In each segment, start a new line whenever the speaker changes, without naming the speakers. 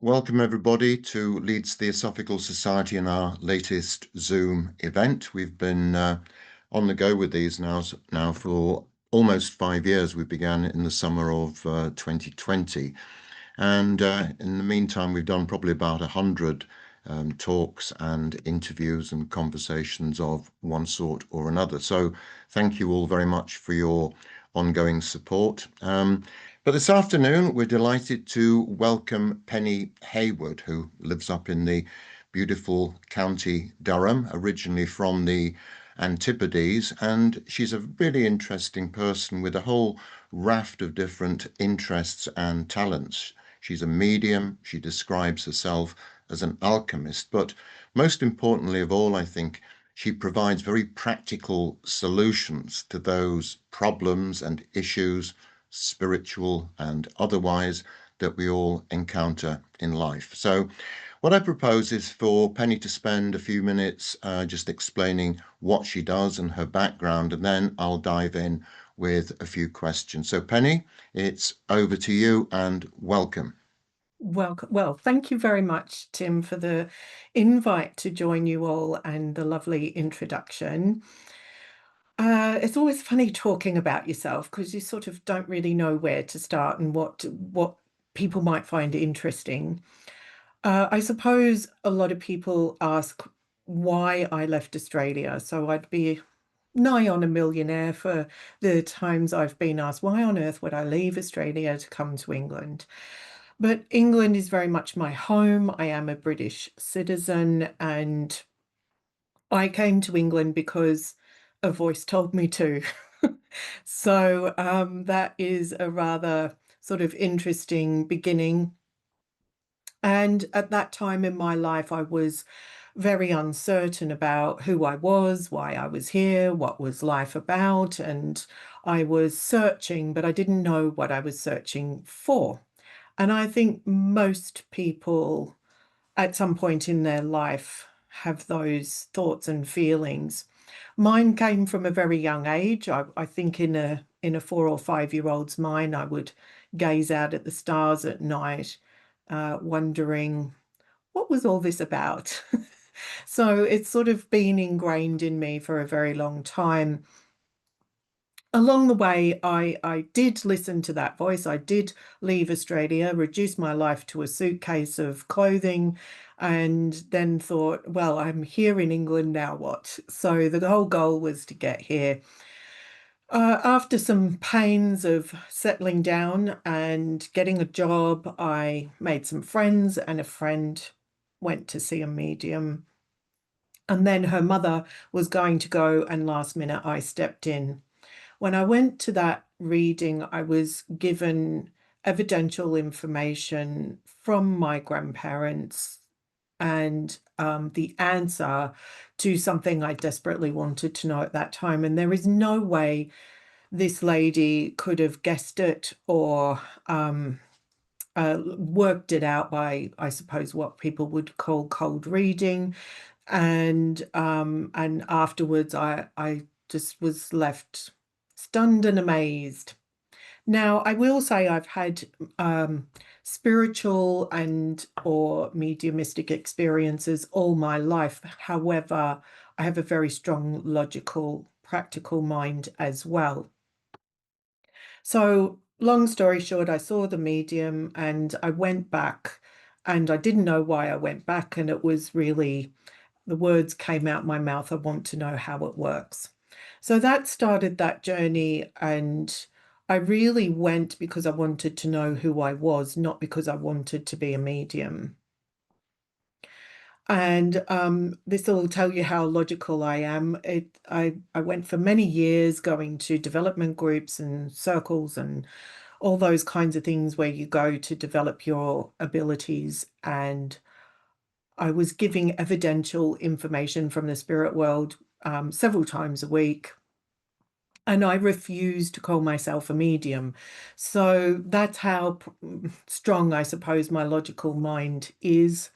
Welcome everybody to LEEDS Theosophical Society and our latest Zoom event. We've been on the go with these now for almost 5 years. We began in the summer of 2020, and in the meantime we've done probably about 100 talks and interviews and conversations of one sort or another. So thank you all very much for your ongoing support. But this afternoon, we're delighted to welcome Penny Hayward, who lives up in the beautiful County Durham, originally from the Antipodes. And she's a really interesting person with a whole raft of different interests and talents. She's a medium. She describes herself as an alchemist. But most importantly of all, I think, she provides very practical solutions to those problems and issues, spiritual and otherwise, that we all encounter in life. So what I propose is for Penny to spend a few minutes just explaining what she does and her background, and then I'll dive in with a few questions. So Penny, it's over to you and welcome.
Well, thank you very much, Tim, for the invite to join you all and the lovely introduction. It's always funny talking about yourself because you sort of don't really know where to start and what people might find interesting. I suppose a lot of people ask why I left Australia, so I'd be nigh on a millionaire for the times I've been asked, why on earth would I leave Australia to come to England? But England is very much my home. I am a British citizen, and I came to England because a voice told me to. So that is a rather sort of interesting beginning. And at that time in my life, I was very uncertain about who I was, why I was here, what was life about. And I was searching, but I didn't know what I was searching for. And I think most people at some point in their life have those thoughts and feelings. Mine came from a very young age. I think in a 4 or 5 year old's mind, I would gaze out at the stars at night, wondering what was all this about. So it's sort of been ingrained in me for a very long time. Along the way, I did listen to that voice. I did leave Australia, reduce my life to a suitcase of clothing, and then thought, well, I'm here in England, now what? So the whole goal was to get here. After some pains of settling down and getting a job, I made some friends, and a friend went to see a medium. And then her mother was going to go, and last minute I stepped in. When I went to that reading, I was given evidential information from my grandparents and the answer to something I desperately wanted to know at that time. And there is no way this lady could have guessed it or worked it out by, I suppose, what people would call cold reading. And afterwards, I just was left stunned and amazed. Now, I will say I've had spiritual and or mediumistic experiences all my life. However, I have a very strong logical, practical mind as well. So, long story short, I saw the medium and I went back, and I didn't know why I went back. And it was really, the words came out my mouth, I want to know how it works. So that started that journey, and I really went because I wanted to know who I was, not because I wanted to be a medium. And this will tell you how logical I am. I went for many years going to development groups and circles and all those kinds of things where you go to develop your abilities. And I was giving evidential information from the spirit world several times a week. And I refuse to call myself a medium. So that's how strong, I suppose, my logical mind is.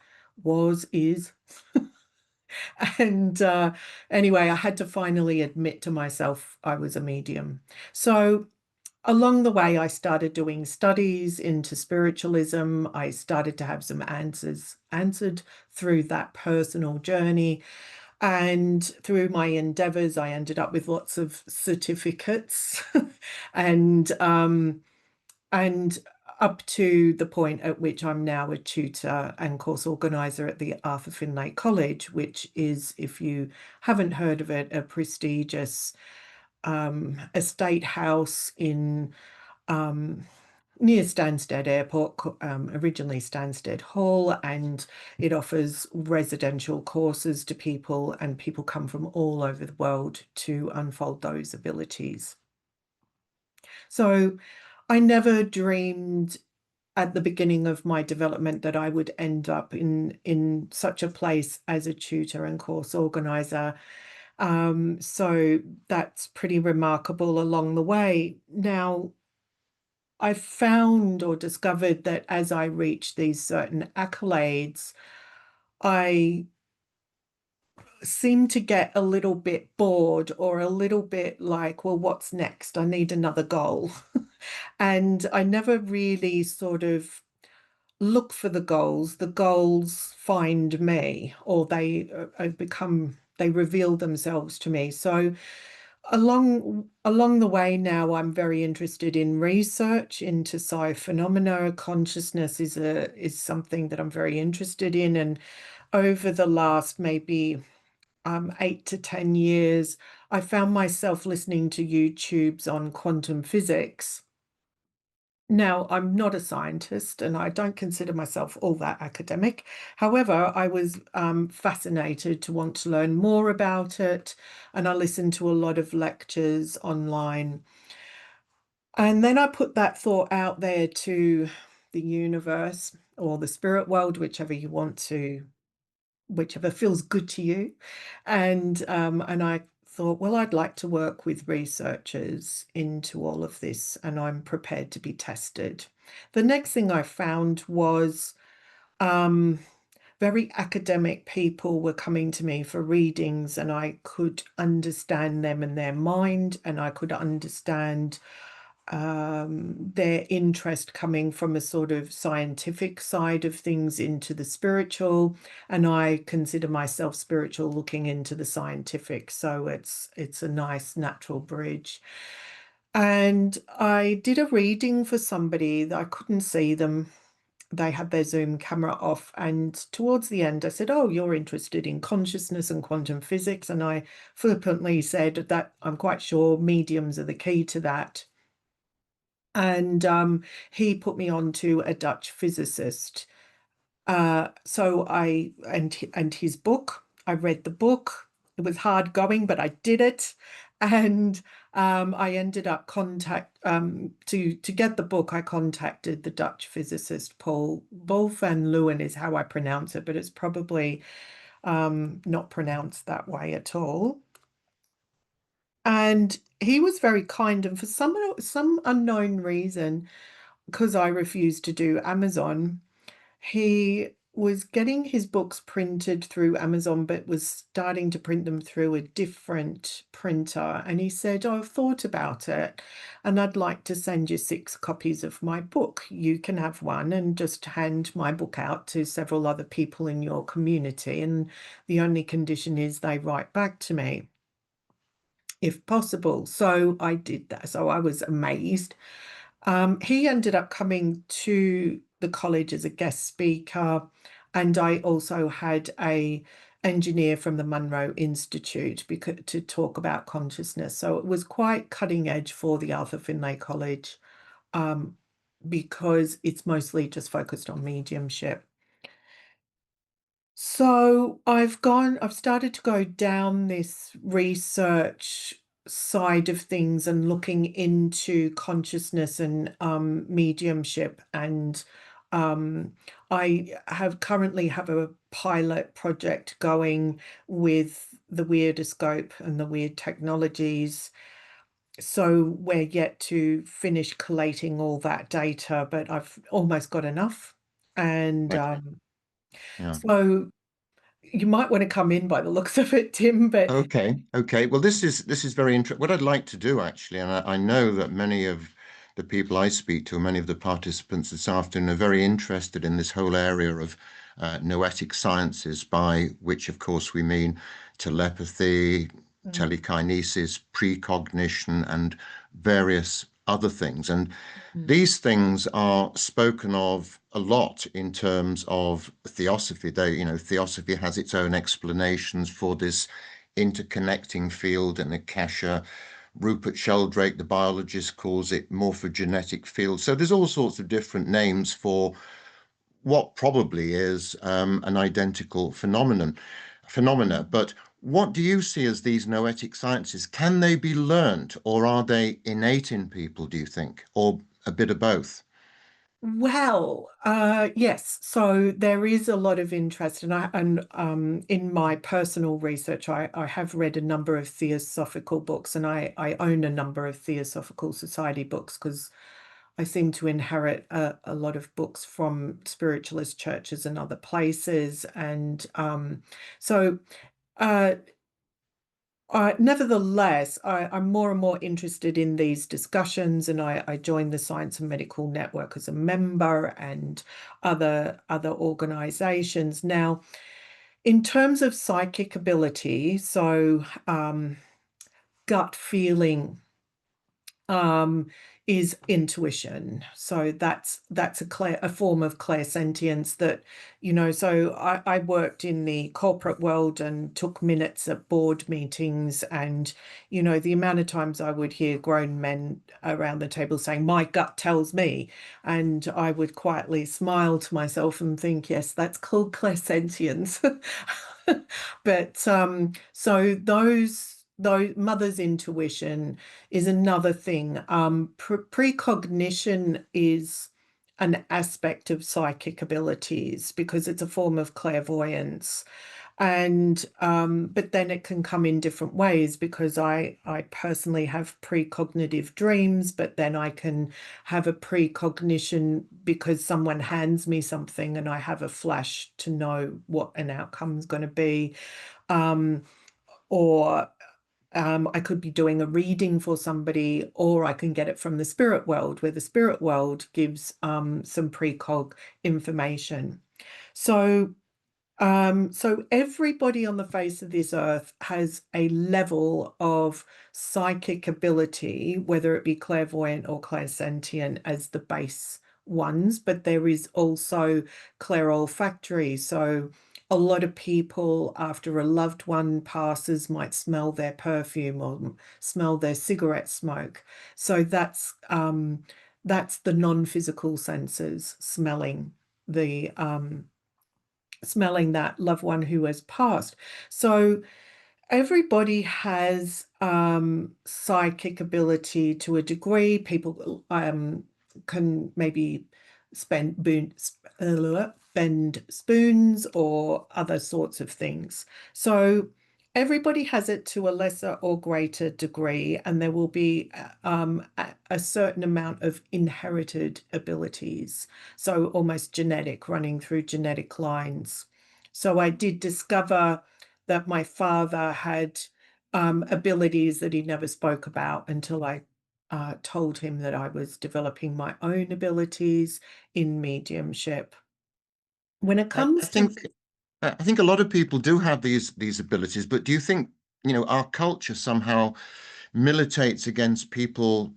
And anyway, I had to finally admit to myself I was a medium. So along the way, I started doing studies into spiritualism. I started to have some answers answered through that personal journey. And through my endeavors, I ended up with lots of certificates and and up to the point at which I'm now a tutor and course organizer at the Arthur Findlay College, which is, if you haven't heard of it, a prestigious estate house in um, near Stansted Airport, originally Stansted Hall, and it offers residential courses to people, and people come from all over the world to unfold those abilities. So I never dreamed at the beginning of my development that I would end up in such a place as a tutor and course organizer. So that's pretty remarkable along the way. Now, I found or discovered that as I reached these certain accolades, I seemed to get a little bit bored or a little bit like, well, what's next? I need another goal. And I never really sort of look for the goals. The goals find me, or they reveal themselves to me. So along the way now, I'm very interested in research into psi phenomena. Consciousness is something that I'm very interested in, and over the last maybe 8 to 10 years, I found myself listening to YouTubes on quantum physics. Now, I'm not a scientist and I don't consider myself all that academic. However, I was fascinated to want to learn more about it, and I listened to a lot of lectures online. And then I put that thought out there to the universe or the spirit world, whichever feels good to you. And I thought, well, I'd like to work with researchers into all of this, and I'm prepared to be tested. The next thing I found was um, very academic people were coming to me for readings, and I could understand them and their mind, and I could understand their interest coming from a sort of scientific side of things into the spiritual, and I consider myself spiritual looking into the scientific, so it's a nice natural bridge. And I did a reading for somebody that I couldn't see them. They had their Zoom camera off, and towards the end I said, oh, you're interested in consciousness and quantum physics, and I flippantly said that I'm quite sure mediums are the key to that. And he put me on to a Dutch physicist. So and his book. I read the book. It was hard going, but I did it. And I ended up to get the book. I contacted the Dutch physicist Paul van Leeuwen is how I pronounce it, but it's probably not pronounced that way at all. And he was very kind, and for some unknown reason, because I refused to do Amazon, he was getting his books printed through Amazon, but was starting to print them through a different printer. And he said, oh, I've thought about it, and I'd like to send you 6 copies of my book. You can have one and just hand my book out to several other people in your community. And the only condition is they write back to me, if possible. So I did that. So I was amazed. He ended up coming to the college as a guest speaker, and I also had a engineer from the Monroe Institute to talk about consciousness. So it was quite cutting edge for the Arthur Findlay College, because it's mostly just focused on mediumship. So I've started to go down this research side of things and looking into consciousness and mediumship. And I currently have a pilot project going with the weirdoscope and the weird technologies. So we're yet to finish collating all that data, but I've almost got enough. And
Right. Yeah.
so you might want to come in by the looks of it, Tim, but
Okay. Okay. Well, this is very interesting. What I'd like to do actually, and I know that many of the people I speak to, many of the participants this afternoon, are very interested in this whole area of noetic sciences, by which, of course, we mean telepathy,
Mm,
telekinesis, precognition, and various other things. And
mm,
these things are spoken of a lot in terms of theosophy. Theosophy has its own explanations for this interconnecting field and akasha. Rupert Sheldrake, the biologist, calls it morphogenetic field. So there's all sorts of different names for what probably is an identical phenomena. But what do you see as these noetic sciences? Can they be learnt, or are they innate in people, do you think, or a bit of both?
Well, yes. So there is a lot of interest, and in my personal research, I have read a number of theosophical books, and I own a number of Theosophical Society books because I seem to inherit a lot of books from spiritualist churches and other places, and so. Uh, Nevertheless, I'm more and more interested in these discussions, and I joined the Science and Medical Network as a member and other organizations. Now, in terms of psychic ability, so gut feeling um, is intuition. So that's a form of clairsentience that, so I worked in the corporate world and took minutes at board meetings, and, the amount of times I would hear grown men around the table saying, "My gut tells me," and I would quietly smile to myself and think, yes, that's called clairsentience. But so those mother's intuition is another thing. Precognition is an aspect of psychic abilities because it's a form of clairvoyance. And but then it can come in different ways because I personally have precognitive dreams, but then I can have a precognition because someone hands me something and I have a flash to know what an outcome's going to be. Um, or I could be doing a reading for somebody, or I can get it from the spirit world, where the spirit world gives some precog information. So so everybody on the face of this earth has a level of psychic ability, whether it be clairvoyant or clairsentient as the base ones, but there is also clairolfactory. So a lot of people, after a loved one passes, might smell their perfume or smell their cigarette smoke. So that's the non-physical senses smelling that loved one who has passed. So everybody has psychic ability to a degree. People can maybe spend bend spoons or other sorts of things. So everybody has it to a lesser or greater degree, and there will be a certain amount of inherited abilities. So almost genetic, running through genetic lines. So I did discover that my father had abilities that he never spoke about until I told him that I was developing my own abilities in mediumship. When it
I, I
comes to,
think I think a lot of people do have these abilities, but do you think, our culture somehow militates against people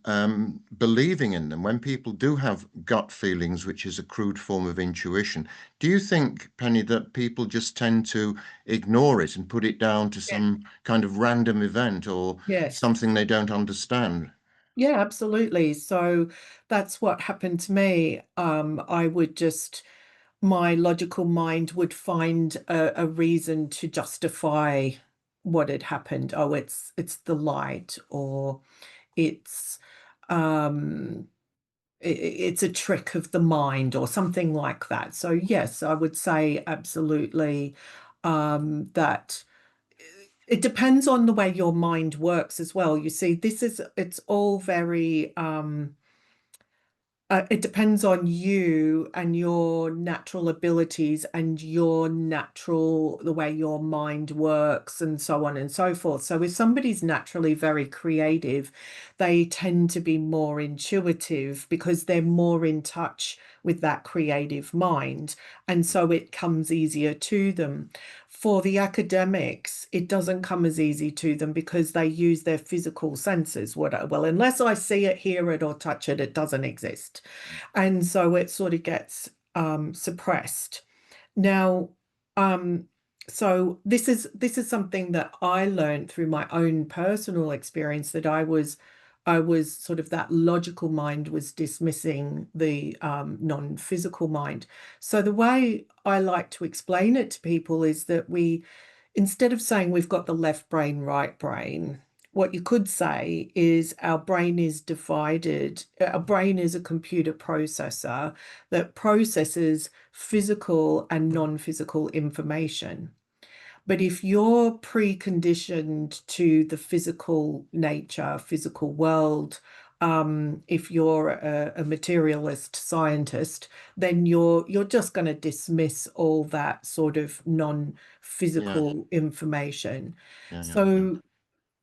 believing in them when people do have gut feelings, which is a crude form of intuition? Do you think, Penny, that people just tend to ignore it and put it down to
yeah,
some kind of random event or
yes,
something they don't understand?
yeah, absolutely. So that's what happened to me. I would just, my logical mind would find a reason to justify what had happened. Oh, it's the light, or it's um it's a trick of the mind or something like that. So yes, I would say absolutely that it depends on the way your mind works as well. You see, it's all very It depends on you and your natural abilities and your natural, the way your mind works and so on and so forth. So if somebody's naturally very creative, they tend to be more intuitive because they're more in touch with that creative mind. And so it comes easier to them. For the academics, it doesn't come as easy to them because they use their physical senses. Well, unless I see it, hear it, or touch it, it doesn't exist. And so it sort of gets suppressed. Now, um, so this is something that I learned through my own personal experience, that I was sort of, that logical mind was dismissing the non-physical mind. So the way I like to explain it to people is that instead of saying we've got the left brain, right brain, what you could say is our brain is divided. Our brain is a computer processor that processes physical and non-physical information. But if you're preconditioned to the physical nature, physical world, if you're a materialist scientist, then you're just going to dismiss all that sort of
Yeah,
non-physical information.
yeah, yeah, yeah.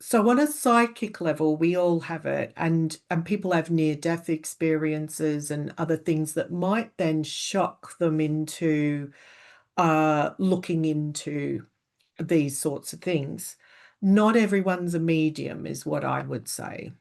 So on a psychic level, we all have it, and people have near-death experiences and other things that might then shock them into looking into these sorts of things. Not everyone's a medium, is what I would say.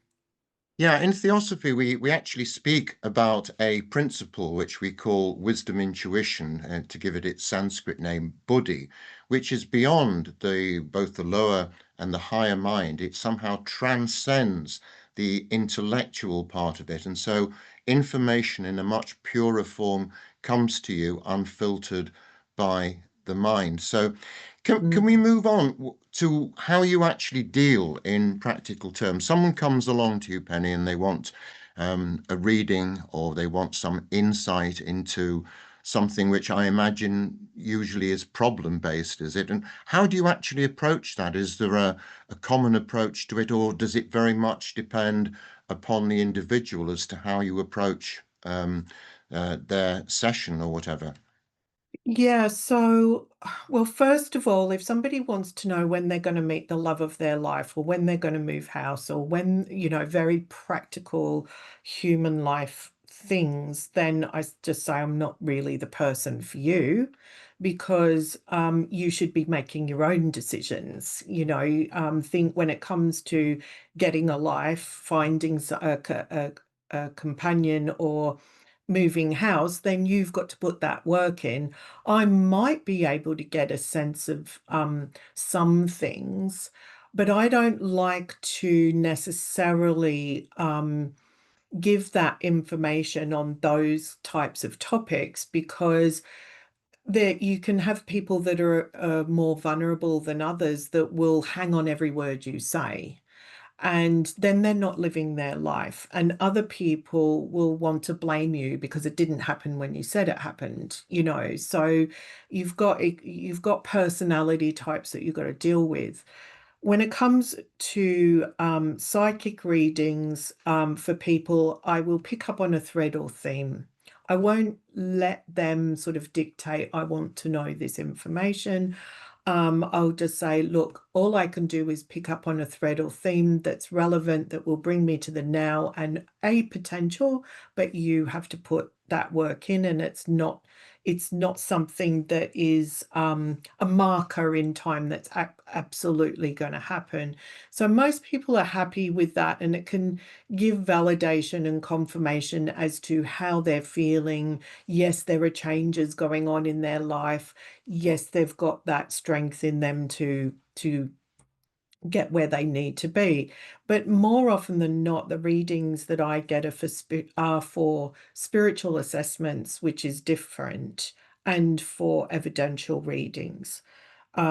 Yeah, in Theosophy, we actually speak about a principle which we call wisdom intuition, to give it its Sanskrit name, Buddhi, which is beyond both the lower and the higher mind. It somehow transcends the intellectual part of it. And so information in a much purer form comes to you unfiltered by the mind. So can we
Mm.
move on to how you actually deal in practical terms? Someone comes along to you, Penny, and they want a reading, or they want some insight into something which I imagine usually is problem based, is it? And how do you actually approach that? Is there a common approach to it, or does it very much depend upon the individual as to how you approach their session or whatever?
Yeah, so, well, first of all, if somebody wants to know when they're going to meet the love of their life, or when they're going to move house, or when, very practical human life things, then I just say I'm not really the person for you, because you should be making your own decisions. Think when it comes to getting a life, finding a companion, or moving house, then you've got to put that work in. I might be able to get a sense of some things, but I don't like to necessarily give that information on those types of topics, because there you can have people that are more vulnerable than others that will hang on every word you say, and then they're not living their life. And other people will want to blame you because it didn't happen when you said it happened. So you've got personality types that you've got to deal with. When it comes to psychic readings, for people, I will pick up on a thread or theme. I won't let them sort of dictate, I want to know this information. I'll just say, look, all I can do is pick up on a thread or theme that's relevant, that will bring me to the now and a potential, but you have to put that work in, and it's not something that is a marker in time that's absolutely going to happen. So most people are happy with that, and it can give validation and confirmation as to how they're feeling. Yes, there are changes going on in their life. Yes, they've got that strength in them to get where they need to be. But more often than not, the readings that I get are for spiritual assessments, which is different, and for evidential readings,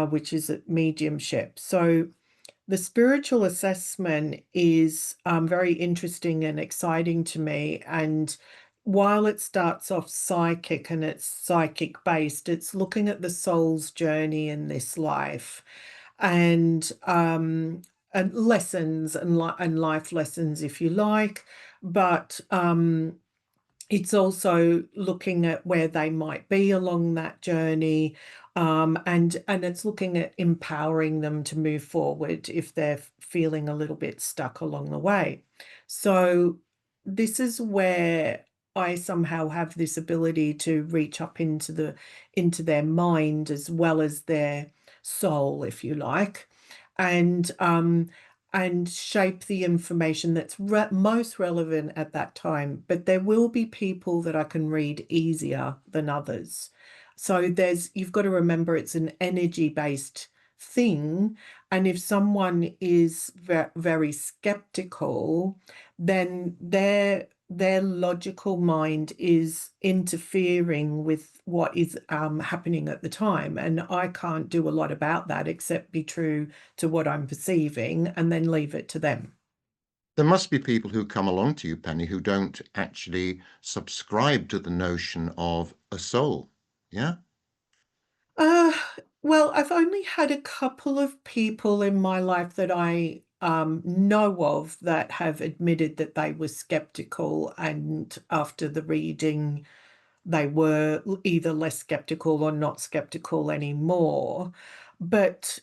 which is at mediumship. So the spiritual assessment is very interesting and exciting to me. And while it starts off psychic and it's psychic based, it's looking at the soul's journey in this life, and lessons, and life lessons, if you like. But it's also looking at where they might be along that journey, and it's looking at empowering them to move forward if they're feeling a little bit stuck along the way. So this is where I somehow have this ability to reach up into their mind as well as their soul, if you like, and shape the information that's most relevant at that time. But there will be people that I can read easier than others. So you've got to remember it's an energy-based thing. And if someone is very skeptical, then their logical mind is interfering with what is happening at the time. And I can't do a lot about that except be true to what I'm perceiving and then leave it to them.
There must be people who come along to you, Penny, who don't actually subscribe to the notion of a soul. Yeah?
Uh, well, I've only had a couple of people in my life that I know of that have admitted that they were skeptical, and after the reading, they were either less skeptical or not skeptical anymore. But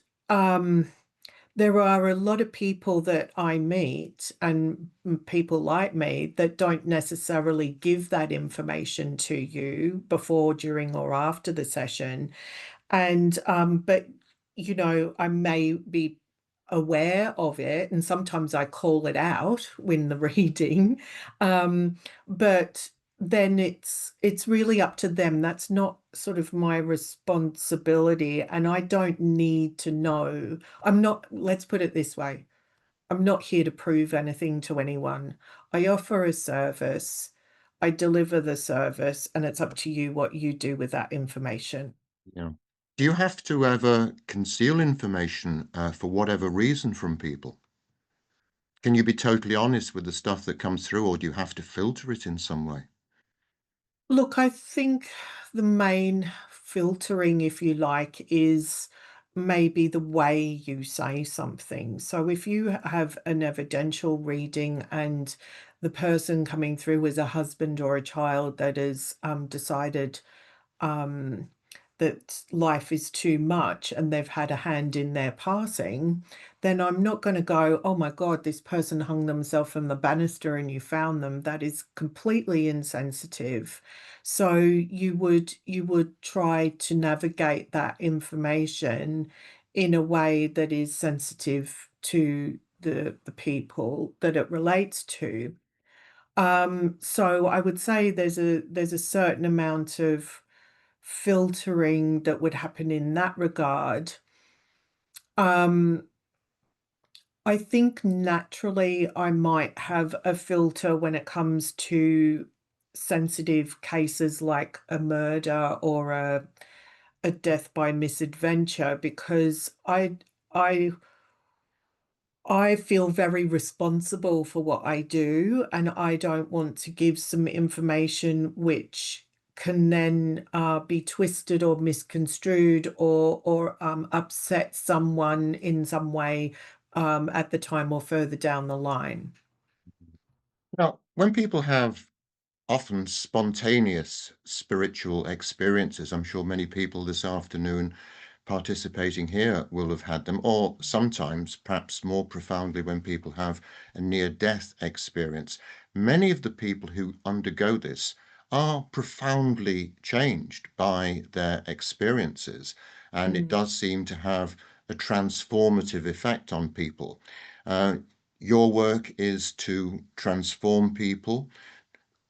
there are a lot of people that I meet and people like me that don't necessarily give that information to you before, during, or after the session. And but I may be aware of it, and sometimes I call it out when the reading. But then it's really up to them. That's not sort of my responsibility, and I don't need to know. I'm not, let's put it this way. I'm not here to prove anything to anyone. I offer a service, I deliver the service, and it's up to you what you do with that information.
Yeah. Do you have to ever conceal information for whatever reason from people? Can you be totally honest with the stuff that comes through, or do you have to filter it in some way?
Look, I think the main filtering, if you like, is maybe the way you say something. So if you have an evidential reading and the person coming through is a husband or a child that has decided um, that life is too much and they've had a hand in their passing, then I'm not going to go, oh my God, this person hung themselves from the banister and you found them. That is completely insensitive. So you would try to navigate that information in a way that is sensitive to the people that it relates to. So I would say there's a certain amount of filtering that would happen in that regard. Um, I think naturally I might have a filter when it comes to sensitive cases like a murder or a death by misadventure, because I I feel very responsible for what I do, and I don't want to give some information which can then be twisted or misconstrued or upset someone in some way at the time or further down the line.
Now, when people have often spontaneous spiritual experiences, I'm sure many people this afternoon participating here will have had them, or sometimes, perhaps more profoundly, when people have a near-death experience. Many of the people who undergo this are profoundly changed by their experiences, and it
Mm.
does seem to have a transformative effect on people. Uh, your work is to transform people.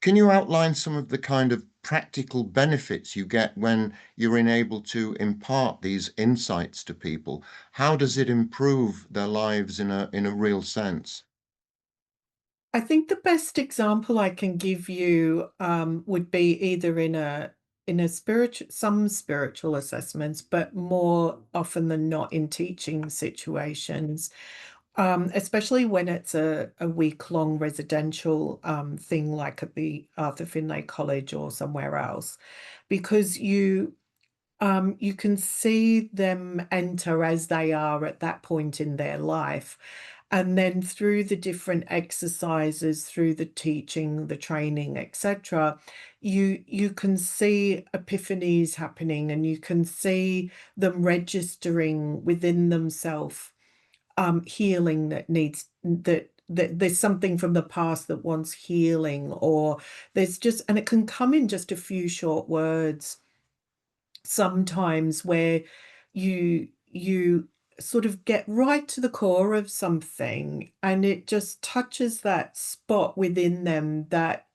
Can you outline some of the kind of practical benefits you get when you're able to impart these insights to people? How does it improve their lives in a real sense?
I think the best example I can give you would be either in a spiritual, some spiritual assessments, but more often than not in teaching situations, especially when it's a week-long residential thing like at the Arthur Finlay College or somewhere else, because you can see them enter as they are at that point in their life. And then through the different exercises, through the teaching, the training, etc., you can see epiphanies happening, and you can see them registering within themselves, healing that needs that there's something from the past that wants healing, or there's just, and it can come in just a few short words sometimes, where you sort of get right to the core of something, and it just touches that spot within them that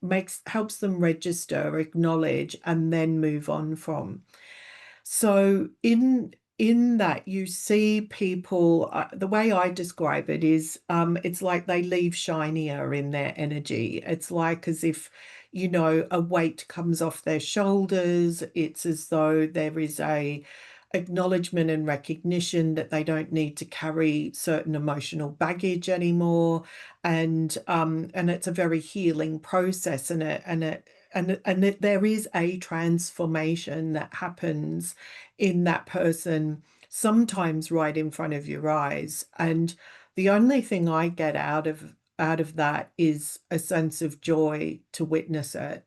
helps them register, acknowledge, and then move on from. So in that, you see people, the way I describe it is, it's like they leave shinier in their energy. It's like as if, a weight comes off their shoulders. It's as though there is a acknowledgement and recognition that they don't need to carry certain emotional baggage anymore. And it's a very healing process, there is a transformation that happens in that person, sometimes right in front of your eyes. And the only thing I get out of that is a sense of joy to witness it.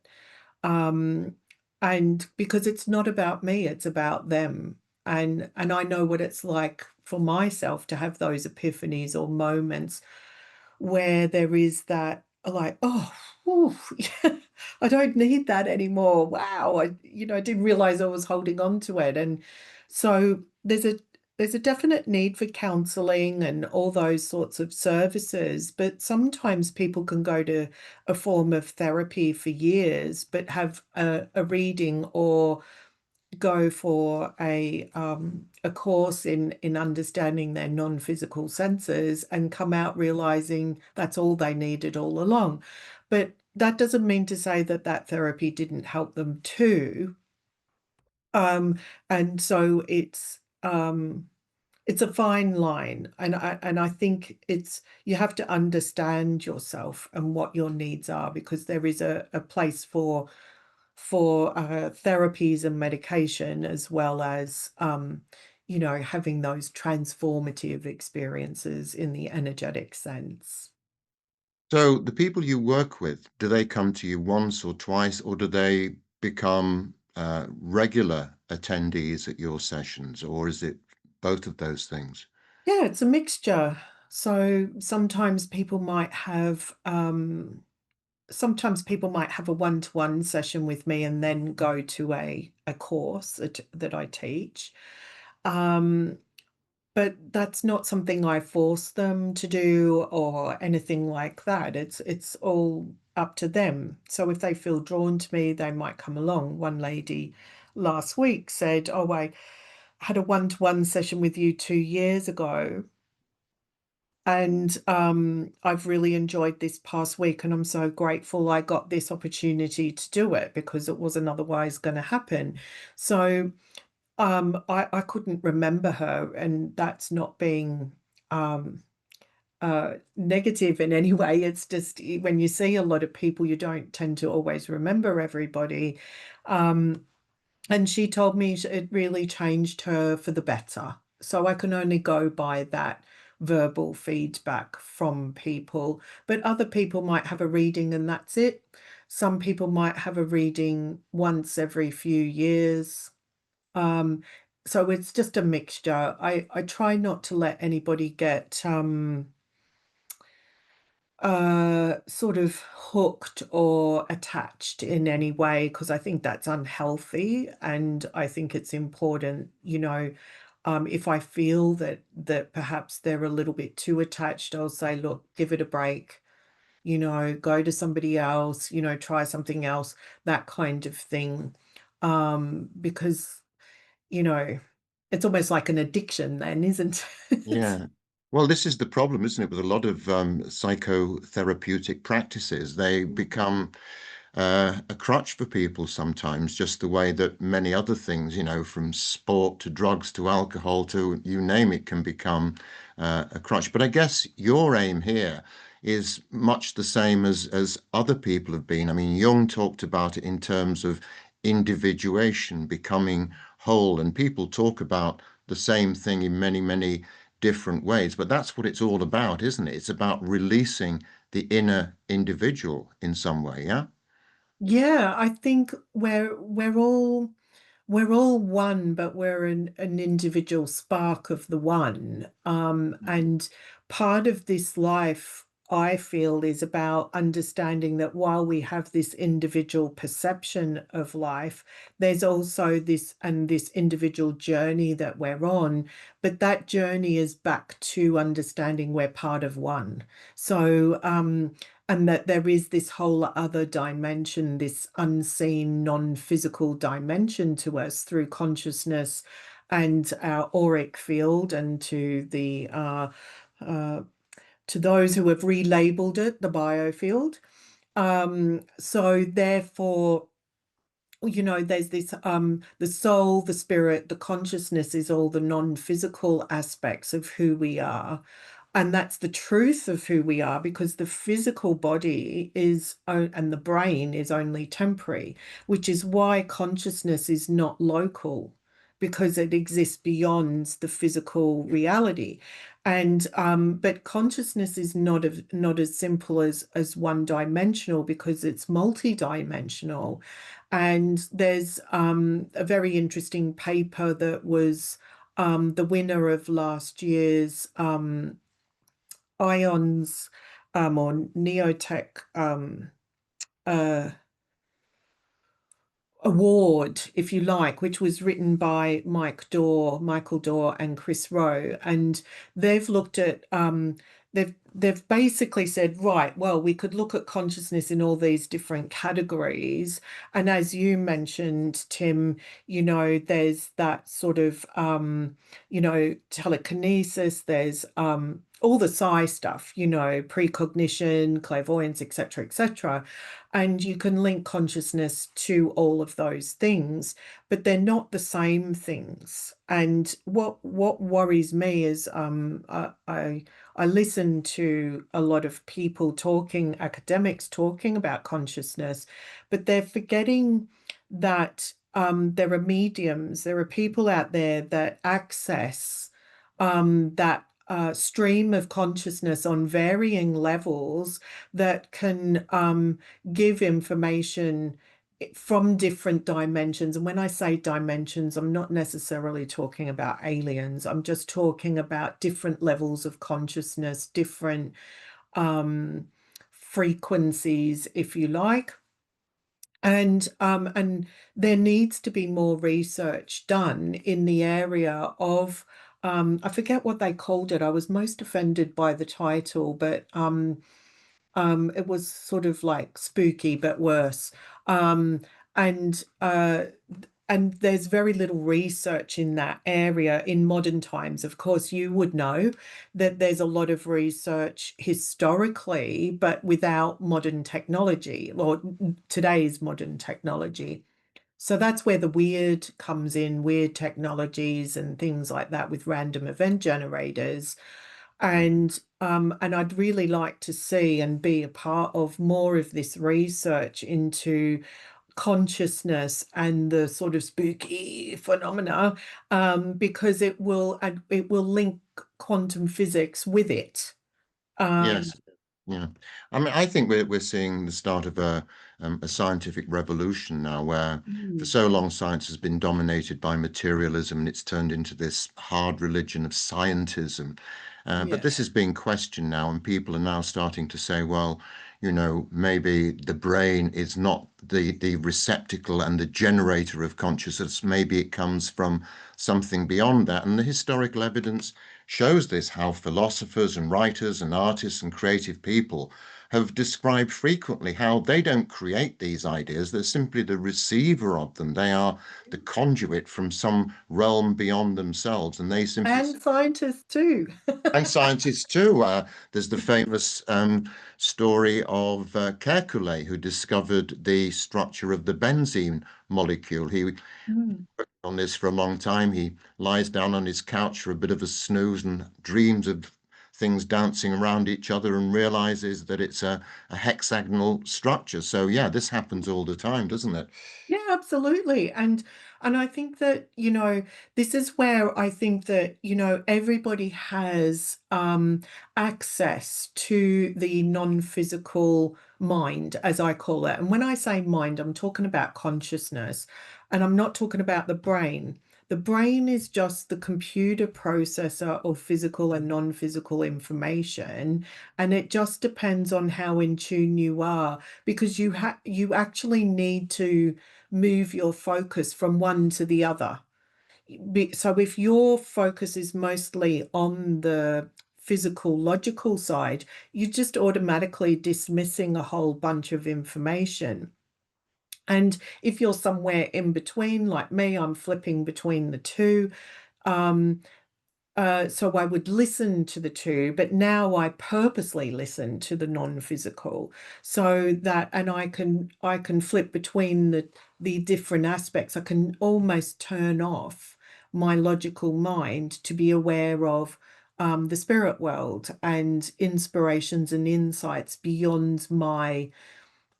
Um, and because it's not about me, it's about them. And I know what it's like for myself to have those epiphanies or moments where there is that, like, oh, ooh, I don't need that anymore. Wow, I didn't realize I was holding on to it. And so there's a definite need for counseling and all those sorts of services, but sometimes people can go to a form of therapy for years, but have a reading or go for a course in understanding their non-physical senses and come out realizing that's all they needed all along. But that doesn't mean to say that that therapy didn't help them too. Um, and so it's a fine line, and I think it's, you have to understand yourself and what your needs are, because there is a place for therapies and medication, as well as having those transformative experiences in the energetic sense.
So the people you work with, do they come to you once or twice, or do they become regular attendees at your sessions, or is it both of those things?
Yeah, it's a mixture. So sometimes people might have a one-to-one session with me and then go to a course that I teach. Um, but that's not something I force them to do or anything like that. It's all up to them. So if they feel drawn to me, they might come along. One lady last week said, "Oh, I had a one-to-one session with you 2 years ago, and I've really enjoyed this past week, and I'm so grateful I got this opportunity to do it because it wasn't otherwise going to happen." So I couldn't remember her, and that's not being negative in any way. It's just when you see a lot of people, you don't tend to always remember everybody. Um, and she told me it really changed her for the better. So I can only go by that verbal feedback from people. But other people might have a reading and that's it. Some people might have a reading once every few years. Um, so it's just a mixture. I try not to let anybody get sort of hooked or attached in any way, because I think that's unhealthy, and I think it's important, if I feel that perhaps they're a little bit too attached, I'll say, look, give it a break, go to somebody else, try something else, that kind of thing. Because, you know, it's almost like an addiction then, isn't it?
Yeah. Well, this is the problem, isn't it, with a lot of psychotherapeutic practices. They become a crutch for people sometimes, just the way that many other things, from sport to drugs to alcohol to you name it, can become a crutch. But I guess your aim here is much the same as other people have been. I mean, Jung talked about it in terms of individuation, becoming whole, and people talk about the same thing in many, many different ways. But that's what it's all about, isn't it? It's about releasing the inner individual in some way, yeah?
Yeah, I think we're all one, but we're an individual spark of the one. And part of this life, I feel, is about understanding that while we have this individual perception of life, there's also this individual journey that we're on. But that journey is back to understanding we're part of one. So, and that there is this whole other dimension, this unseen, non-physical dimension to us through consciousness and our auric field, and uh, to those who have relabeled it the biofield. So therefore, there's this the soul, the spirit, the consciousness is all the non-physical aspects of who we are. And that's the truth of who we are, because the physical body and the brain is only temporary, which is why consciousness is not local, because it exists beyond the physical reality. And but consciousness is not as simple as one dimensional, because it's multi-dimensional. And there's a very interesting paper that was the winner of last year's ions or neotech uh, award, if you like, which was written by Michael Dorr and Chris Rowe. And they've looked at they've basically said, right, well, we could look at consciousness in all these different categories. And as you mentioned, Tim, there's that sort of telekinesis, there's all the psi stuff, precognition, clairvoyance, etc., etc. And you can link consciousness to all of those things, but they're not the same things. And what worries me is I listen to a lot of people talking, academics talking about consciousness, but they're forgetting that there are mediums, there are people out there that access that stream of consciousness on varying levels, that can give information from different dimensions. And when I say dimensions, I'm not necessarily talking about aliens. I'm just talking about different levels of consciousness, different frequencies, if you like. And there needs to be more research done in the area of I forget what they called it. I was most offended by the title, but it was sort of like spooky but worse. Um, and uh, and there's very little research in that area in modern times. Of course, you would know that there's a lot of research historically, but without modern technology, or today's modern technology. So that's where the weird comes in, weird technologies and things like that with random event generators. And I'd really like to see and be a part of more of this research into consciousness and the sort of spooky phenomena, because it will link quantum physics with it. Um,
Yes. Yeah. I mean, I think we're seeing the start of a scientific revolution now, where for
mm,
so long science has been dominated by materialism, and it's turned into this hard religion of scientism. But
yeah.
this is being questioned now, and people are now starting to say, well, maybe the brain is not the receptacle and the generator of consciousness. Maybe it comes from something beyond that. And the historical evidence shows this, how philosophers and writers and artists and creative people have described frequently how they don't create these ideas. They're simply the receiver of them. They are the conduit from some realm beyond themselves, and they simply,
And scientists too.
and scientists too. There's the famous story of Kekule, who discovered the structure of the benzene molecule. He worked
Mm.
on this for a long time. He lies down on his couch for a bit of a snooze and dreams of things dancing around each other, and realizes that it's a hexagonal structure. So yeah, this happens all the time, doesn't it?
Yeah, absolutely. And And I think that, this is where I think that, everybody has access to the non-physical mind, as I call it. And when I say mind, I'm talking about consciousness, and I'm not talking about the brain. The brain is just the computer processor of physical and non-physical information, and it just depends on how in tune you are, because you actually need to move your focus from one to the other. So if your focus is mostly on the physical, logical side, you're just automatically dismissing a whole bunch of information. And if you're somewhere in between, like me, I'm flipping between the two. Um, so I would listen to the two, but now I purposely listen to the non-physical, so that, and I can flip between the different aspects. I can almost turn off my logical mind to be aware of the spirit world and inspirations and insights beyond my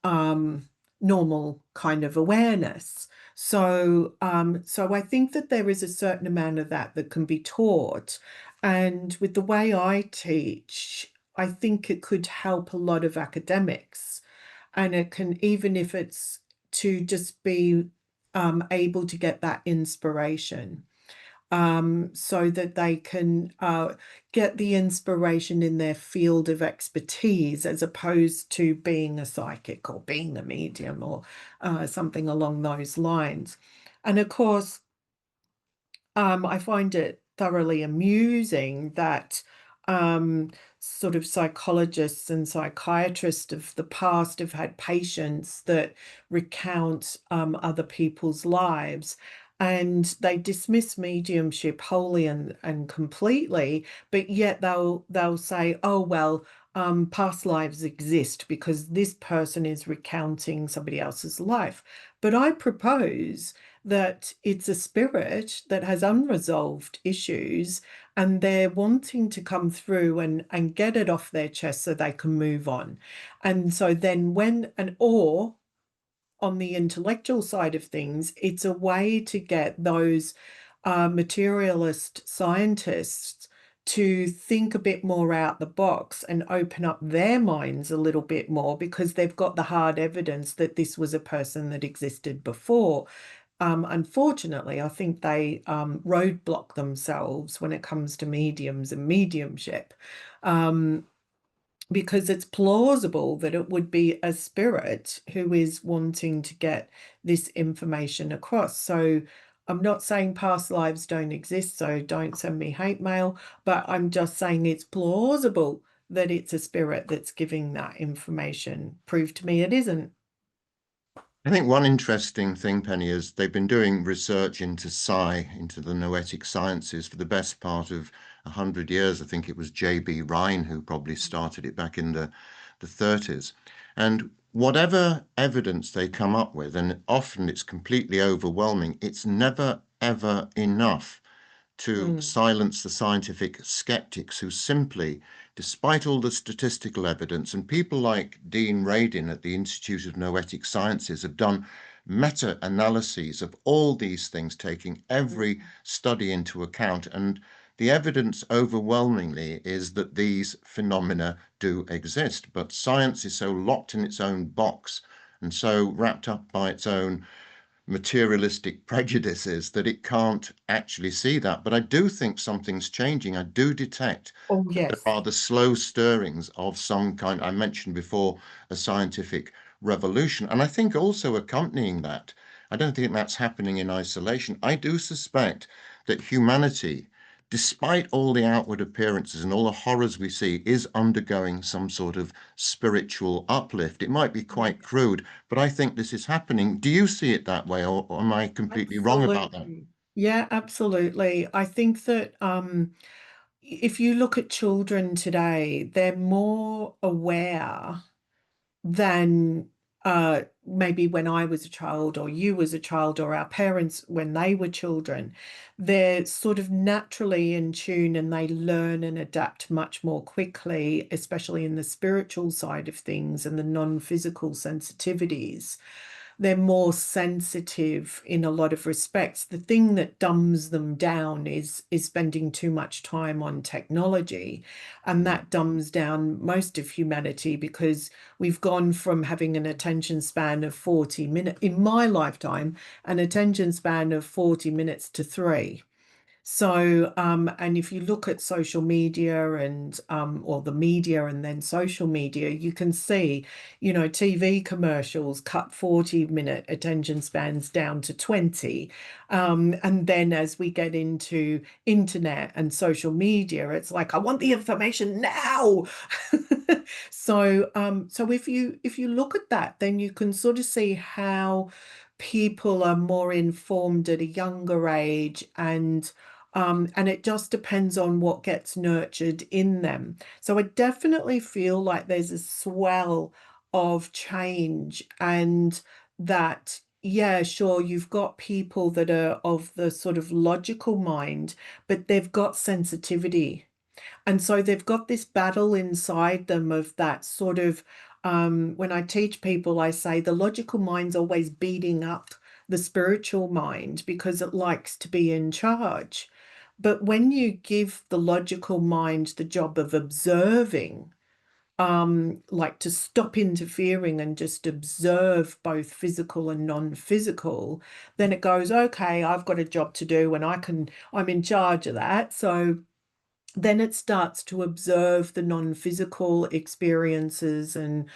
um, normal kind of awareness. So I think that there is a certain amount of that can be taught. And with the way I teach, I think it could help a lot of academics. And it can, even if it's to just be able to get that inspiration, so that they can get the inspiration in their field of expertise, as opposed to being a psychic or being a medium or something along those lines. And of course, I find it thoroughly amusing that sort of psychologists and psychiatrists of the past have had patients that recount other people's lives. And they dismiss mediumship wholly and completely, but yet they'll say, "Oh well, past lives exist because this person is recounting somebody else's life." But I propose that it's a spirit that has unresolved issues, and they're wanting to come through and get it off their chest so they can move on. And so then or on the intellectual side of things, it's a way to get those materialist scientists to think a bit more out the box and open up their minds a little bit more, because they've got the hard evidence that this was a person that existed before. Unfortunately, I think they roadblock themselves when it comes to mediums and mediumship, um, because it's plausible that it would be a spirit who is wanting to get this information across. So I'm not saying past lives don't exist, so don't send me hate mail, but I'm just saying it's plausible that it's a spirit that's giving that information. Prove to me it isn't.
I think one interesting thing, Penny, is they've been doing research into into the noetic sciences for the best part of 100 years. I think it was J.B. Rhine who probably started it back in the 30s. And whatever evidence they come up with, and often it's completely overwhelming, it's never, ever enough to
Mm.
silence the scientific skeptics who simply, despite all the statistical evidence, and people like Dean Radin at the Institute of Noetic Sciences have done meta-analyses of all these things, taking every study into account. And the evidence overwhelmingly is that these phenomena do exist. But science is so locked in its own box and so wrapped up by its own materialistic prejudices that it can't actually see that. But I do think something's changing. I do detect
Oh,
that there
yes.
are the slow stirrings of some kind. I mentioned before a scientific revolution. And I think also accompanying that, I don't think that's happening in isolation. I do suspect that humanity, despite all the outward appearances and all the horrors we see, is undergoing some sort of spiritual uplift. It might be quite crude, but I think this is happening. Do you see it that way, or am I completely wrong about that?
Absolutely. Yeah, absolutely. I think that if you look at children today, they're more aware than maybe when I was a child, or you was a child, or our parents when they were children. They're sort of naturally in tune, and they learn and adapt much more quickly, especially in the spiritual side of things and the non-physical sensitivities. they're more sensitive in a lot of respects. The thing that dumbs them down is spending too much time on technology, and
Mm.
that dumbs down most of humanity because we've gone from having an attention span of 40 minutes in my lifetime, an attention span of 40 minutes to three. So, and if you look at social media and, or the media and then social media, you can see, TV commercials cut 40-minute attention spans down to 20. And then as we get into internet and social media, it's like, I want the information now. So if you look at that, then you can sort of see how people are more informed at a younger age, and it just depends on what gets nurtured in them. So I definitely feel like there's a swell of change, and that, yeah, sure, you've got people that are of the sort of logical mind, but they've got sensitivity. And so they've got this battle inside them of that sort of, when I teach people, I say the logical mind's always beating up the spiritual mind because it likes to be in charge. But when you give the logical mind the job of observing, like to stop interfering and just observe both physical and non-physical, then it goes, okay, I've got a job to do and I'm in charge of that. So then it starts to observe the non-physical experiences and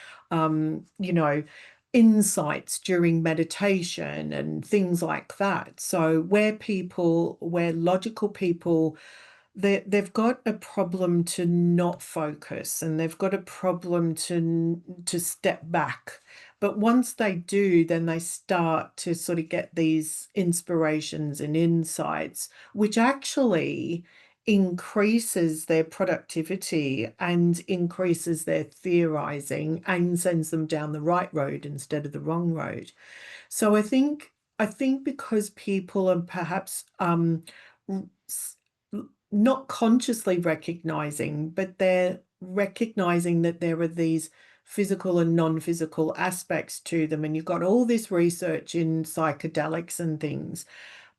insights during meditation and things like that. So where logical people, they've got a problem to not focus, and they've got a problem to step back. But once they do, then they start to sort of get these inspirations and insights, which actually increases their productivity and increases their theorizing and sends them down the right road instead of the wrong road. So I think because people are perhaps not consciously recognizing, but they're recognizing that there are these physical and non-physical aspects to them. And you've got all this research in psychedelics and things,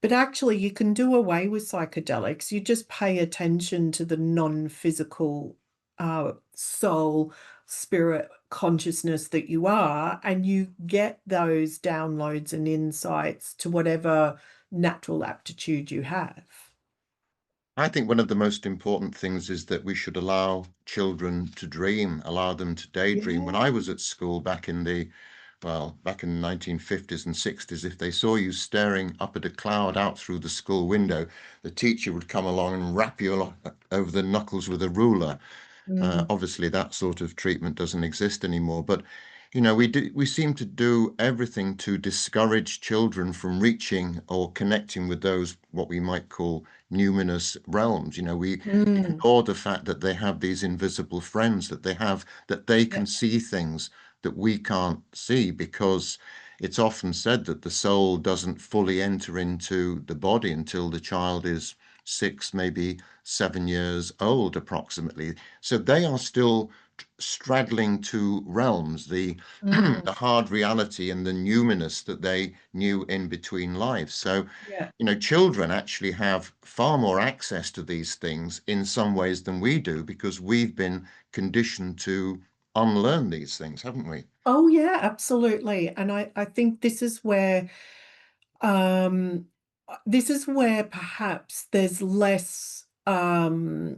but actually you can do away with psychedelics. You just pay attention to the non-physical soul, spirit, consciousness that you are, and you get those downloads and insights to whatever natural aptitude you have.
I think one of the most important things is that we should allow children to dream, allow them to daydream. When
Yeah.
I was at school back in the 1950s and 60s, if they saw you staring up at a cloud out through the school window, the teacher would come along and rap you over the knuckles with a ruler.
Mm,
Obviously, that sort of treatment doesn't exist anymore. But we seem to do everything to discourage children from reaching or connecting with those what we might call numinous realms. We
mm,
ignore the fact that they have these invisible friends, that they
yeah.
can see things that we can't see, because it's often said that the soul doesn't fully enter into the body until the child is 6, maybe 7 years old, approximately. So they are still straddling two realms, the
Mm,
the hard reality and the numinous that they knew in between lives. So,
yeah.
children actually have far more access to these things in some ways than we do, because we've been conditioned to unlearn these things, haven't we?
Oh yeah, absolutely. And I think um this is where perhaps there's less uh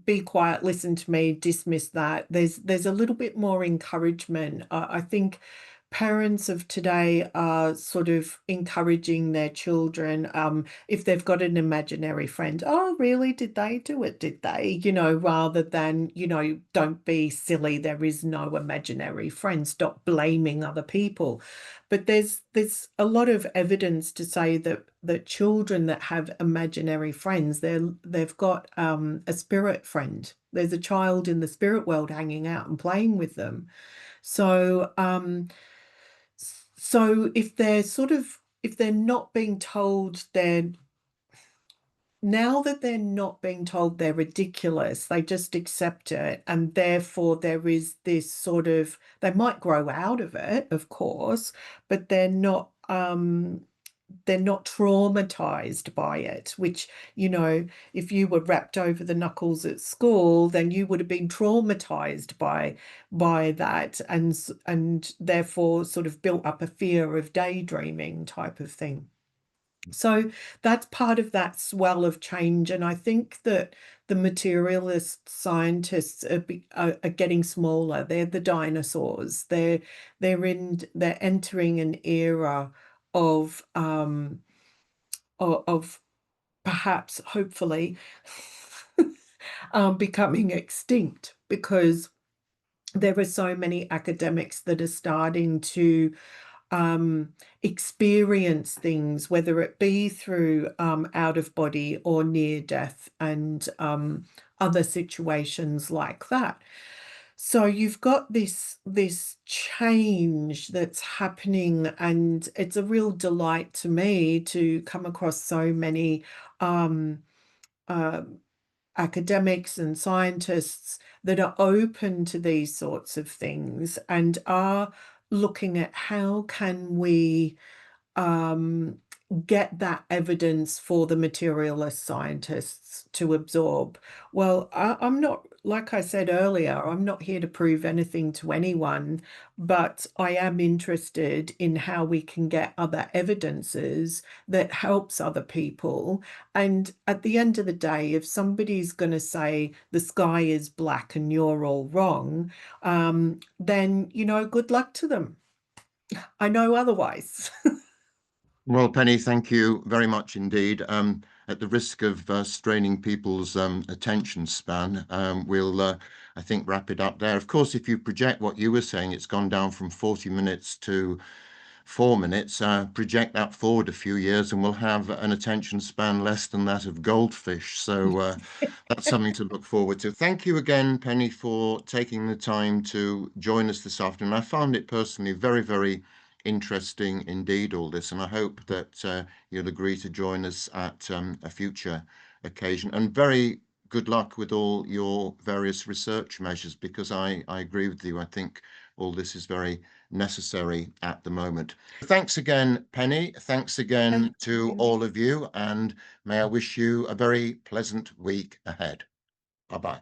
be quiet, listen to me, dismiss that. There's a little bit more encouragement. I think parents of today are sort of encouraging their children, if they've got an imaginary friend, oh really, did they do it, did they, rather than, don't be silly, there is no imaginary friend, stop blaming other people. But there's a lot of evidence to say that children that have imaginary friends, they've got a spirit friend. There's a child in the spirit world hanging out and playing with them. So so if they're not being told now that they're not being told they're ridiculous, they just accept it. And therefore, there is this sort of, they might grow out of it, of course, but they're not traumatized by it, which, if you were rapped over the knuckles at school, then you would have been traumatized by that, and therefore sort of built up a fear of daydreaming type of thing. So that's part of that swell of change. And I think that the materialist scientists are getting smaller. They're the dinosaurs. They're entering an era of of perhaps, hopefully, becoming extinct, because there are so many academics that are starting to experience things, whether it be through out of body or near death, and other situations like that. So you've got this change that's happening, and it's a real delight to me to come across so many um, uh, academics and scientists that are open to these sorts of things and are looking at how can we um, get that evidence for the materialist scientists to absorb. Well, I'm not, like I said earlier, I'm not here to prove anything to anyone, but I am interested in how we can get other evidences that helps other people. And at the end of the day, if somebody's going to say the sky is black and you're all wrong, then, good luck to them. I know otherwise.
Well, Penny, thank you very much indeed. At the risk of straining people's attention span, we'll, I think, wrap it up there. Of course, if you project what you were saying, it's gone down from 40 minutes to 4 minutes. Project that forward a few years, and we'll have an attention span less than that of goldfish. So that's something to look forward to. Thank you again, Penny, for taking the time to join us this afternoon. I found it personally very, very interesting indeed, all this, and I hope that you'll agree to join us at a future occasion. And very good luck with all your various research measures, because I agree with you. I think all this is very necessary at the moment. Thanks again, Penny. Thanks again
Thank
to
you.
all of you, and may I wish you a very pleasant week ahead. Bye-bye.